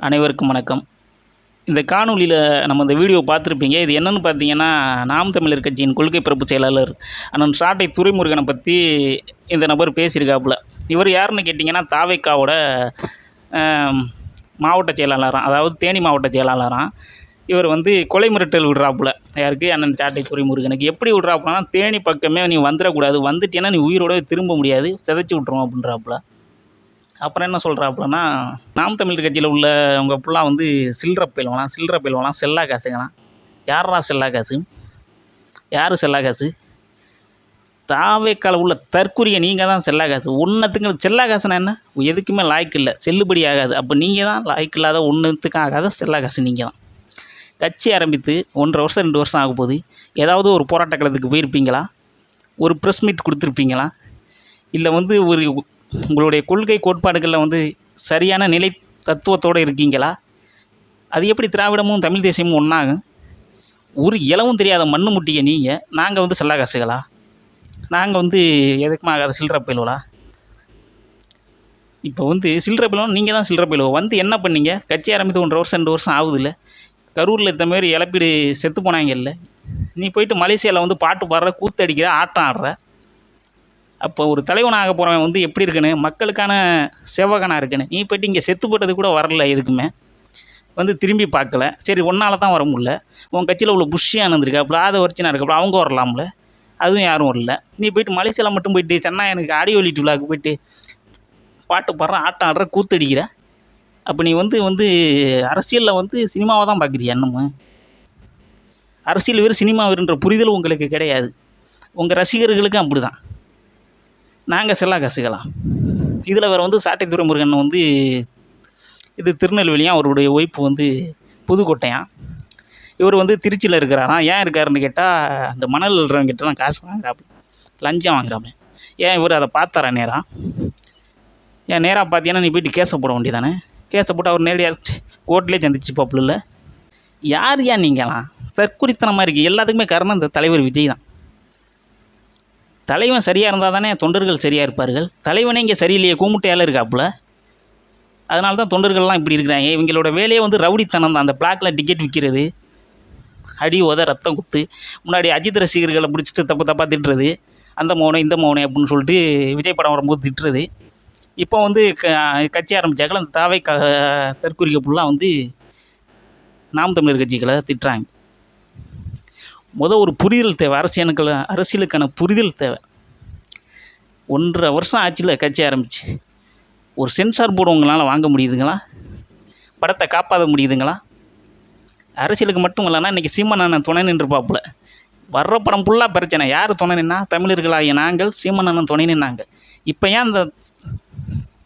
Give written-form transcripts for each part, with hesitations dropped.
அனைவருக்கும் வணக்கம். இந்த காணொலியில் நம்ம இந்த வீடியோ பார்த்துருப்பீங்க. இது என்னென்னு பார்த்தீங்கன்னா, நாம் தமிழர் கட்சியின் கொள்கை பரப்பு செயலாளர் அண்ணன் சாட்டை துரைமுருகனை பற்றி இந்த நபர் பேசியிருக்காப்புல. இவர் யாருன்னு கேட்டிங்கன்னா, தாவேக்காவோட மாவட்ட செயலாளராம், அதாவது தேனி மாவட்ட செயலாளராம். இவர் கொலை மிரட்டல் விடுறாப்புல. யாருக்கு? அண்ணன் சாட்டை துரைமுருகனுக்கு. எப்படி விடுறாப்புலனா, தேனி பக்கமே நீ வந்துடக்கூடாது, வந்துட்டேன்னா நீ உயிரோட திரும்ப முடியாது, சிதைச்சி விட்ருவோம் அப்படின்றாப்புல. அப்புறம் என்ன சொல்கிறாப்புலன்னா, நாம் தமிழர் கட்சியில் உள்ளவங்க ஃபுல்லாக சில்லற பயில்வலாம் செல்லா காசுங்களாம். யாரா செல்லா காசு? யார் செல்லா காசு? தாவேக்கால உள்ள தற்குறியை நீங்கள் தான் செல்லா காசு. ஒன்றுத்துக்கு செல்லா காசுனா என்ன? எதுக்குமே லாய்க்கு இல்லை, செல்லுபடி ஆகாது. அப்போ நீங்கள் தான் லாய்க்கு இல்லாத, ஒன்றுத்துக்கும் ஆகாத செல்லா காசு நீங்கள் தான். கட்சி ஆரம்பித்து 1.5 வருஷம் 2 வருஷம் ஆக போகுது. ஏதாவது ஒரு போராட்ட களத்துக்கு போயிருப்பீங்களா? ஒரு ப்ரெஸ் மீட் கொடுத்துருப்பீங்களா? இல்லை ஒரு உங்களுடைய கொள்கை கோட்பாடுகளில் சரியான நிலை தத்துவத்தோடு இருக்கீங்களா? அது எப்படி திராவிடமும் தமிழ் தேசியமும் ஒன்றாகும்? ஒரு இலவும் தெரியாத மண்ணு முட்டிய நீங்கள், நாங்கள் செல்லா காசுகளா? நாங்கள் எதுக்குமே ஆகாத சில்லற பயில்வலா? இப்போ சில்லற பயில்வம் நீங்கள் தான் சில்லற பயில்வம். என்ன பண்ணீங்க? கட்சி ஆரம்பித்து 1.5 வருஷம் 2 வருஷம் ஆகுதில்ல. கரூரில் இந்த மாதிரி இழப்பீடு செத்து போனாங்கல்ல. நீ போயிட்டு மலேசியாவில் பாட்டு பாடுற, கூத்தடிக்கிற, ஆட்டம் ஆடுற. அப்போ ஒரு தலைவனாக போகிறவன் எப்படி இருக்கணும்? மக்களுக்கான சேவகனாக இருக்கணும். நீ போய்ட்டு இங்கே செத்து போட்டது கூட வரல, எதுக்குமே திரும்பி பார்க்கல. சரி, ஒன்றால் தான் வர முடியல. உன் கட்சியில் உள்ள புஷ்ஷியாக இருந்திருக்காப்புல, அதை வரிச்சினா இருக்காப்புல, அவங்க வரலாம்ல, அதுவும் யாரும் வரல. நீ போய்ட்டு மலேசியாவில் மட்டும் போயிட்டு சென்னையனுக்கு ஆடியோ எடிட் விழாவுக்கு போய்ட்டு பாட்டு பாடுற, ஆட்டம் ஆடுற, கூத்தடிக்கிற. அப்போ நீ அரசியலில் சினிமாவை தான் பார்க்குறியா? இன்னமும் அரசியல் வேறு சினிமா வேறுன்ற புரிதல் உங்களுக்கு கிடையாது. உங்கள் ரசிகர்களுக்கும் அப்படி தான். நாங்கள் செல்லா காசுகளாம். இதில் வேறு சாட்டை துரைமுருகன் இது திருநெல்வேலியாம். அவருடைய ஒய்ஃபு புதுக்கோட்டையாம். இவர் திருச்சியில் இருக்கிறாராம். ஏன் இருக்காருன்னு கேட்டால், அந்த மணல் எழுறவங்கிட்டலாம் காசு வாங்குறாப்புல, லஞ்சம் வாங்குறாப்புல. ஏன் இவர் அதை பார்த்தாரா நேராக? ஏன் நேராக பார்த்தீங்கன்னா நீ போய்ட்டு கேஸை போட வேண்டியதானே? கேஸை போட்டு அவர் நேரடியாக கோர்ட்லேயே சந்திச்சு பாப்புல. யார் நீங்களாம்? தற்குறித்தனமாக இருக்குது. எல்லாத்துக்குமே காரணம் இந்த தலைவர் விஜய் தான். தலைவன் சரியாக இருந்தால் தானே தொண்டர்கள் சரியாக இருப்பார்கள். தலைவனே இங்கே சரியில்லையே, கூமுட்டையால் இருக்காப்புல. அதனால தான் தொண்டர்கள்லாம் இப்படி இருக்கிறாங்க. இவங்களோட வேலையே ரவுடித்தனம் தான். அந்த பிளாக்கில் டிக்கெட் விற்கிறது, அடி உத ரத்தம் குத்து. முன்னாடி அஜித் ரசிகர்களை பிடிச்சிட்டு தப்பாக திட்டுறது, அந்த மௌனை இந்த மௌனை அப்படின்னு சொல்லிட்டு விஜய் படம் வரும்போது திட்டுறது. இப்போ கட்சி ஆரம்பித்தாக்கள் அந்த தாவை தற்குறிக்க ஃபுல்லாக நாம் தமிழர் கட்சிகளை திட்டுறாங்க. ஒரு புரிதல் தேவை. அரசியலுக்கான புரிதல் தேவை. 1.5 வருஷம் ஆட்சியில் கட்சி ஆரம்பிச்சு ஒரு சென்சார் போர்டு உங்களால் வாங்க முடியுதுங்களா? படத்தை காப்பாற்ற முடியுதுங்களா? அரசியலுக்கு மட்டும் இல்லைன்னா இன்றைக்கி சீமானண்ணன் துணை நின்றுப்பாப்புல. வர்ற படம் ஃபுல்லாக பிரச்சனை. யார் துணை நின்னா? தமிழர்களாகிய நாங்கள் சீமானண்ணன் துணை நின்னாங்க. இப்போ ஏன் இந்த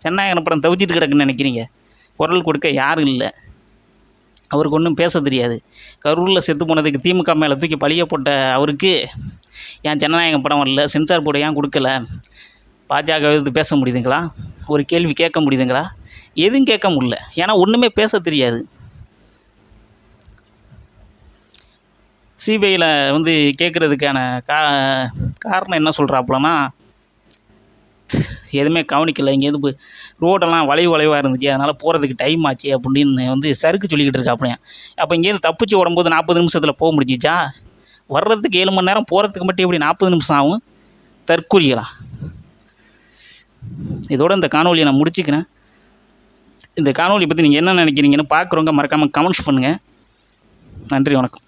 சென்னாயகன படம் தவிச்சிட்டு கிடக்குன்னு நினைக்கிறீங்க? குரல் கொடுக்க யாரும் இல்லை. அவருக்கு ஒன்றும் பேச தெரியாது. கரூரில் செத்து போனதுக்கு திமுக மேலே தூக்கி பழிய போட்ட அவருக்கு ஏன் ஜனநாயகம் படம் வரல, சென்சார் போர்டு ஏன் கொடுக்கல, பாஜக பேச முடியுதுங்களா? ஒரு கேள்வி கேட்க முடியுதுங்களா? எதுவும் கேட்க முடியல. ஏன்னா ஒன்றுமே பேச தெரியாது. சிபிஐயில் கேட்குறதுக்கான காரணம் என்ன சொல்கிறாப்புலன்னா, எதுவுமே கவனிக்கலை, இங்கேருந்து ரோடெல்லாம் வளைவாக இருந்துச்சு, அதனால் போகிறதுக்கு டைம் ஆச்சு அப்படின்னு சறுக்கு சொல்லிக்கிட்டு இருக்காப்புலையா. அப்போ இங்கேருந்து தப்பிச்சு ஓடும்போது 40 நிமிஷத்தில் போக முடிஞ்சிச்சா? வர்றதுக்கு 7 மணி நேரம், போகிறதுக்கு மட்டும் எப்படி 40 நிமிஷம் ஆகும்? தற்கொலைகளா? இதோட இந்த காணொலியை நான் முடிச்சுக்கிறேன். இந்த காணொலி பற்றி நீங்கள் என்ன நினைக்கிறீங்கன்னு பார்க்குறவங்க மறக்காமல் கமெண்ட்ஸ் பண்ணுங்கள். நன்றி, வணக்கம்.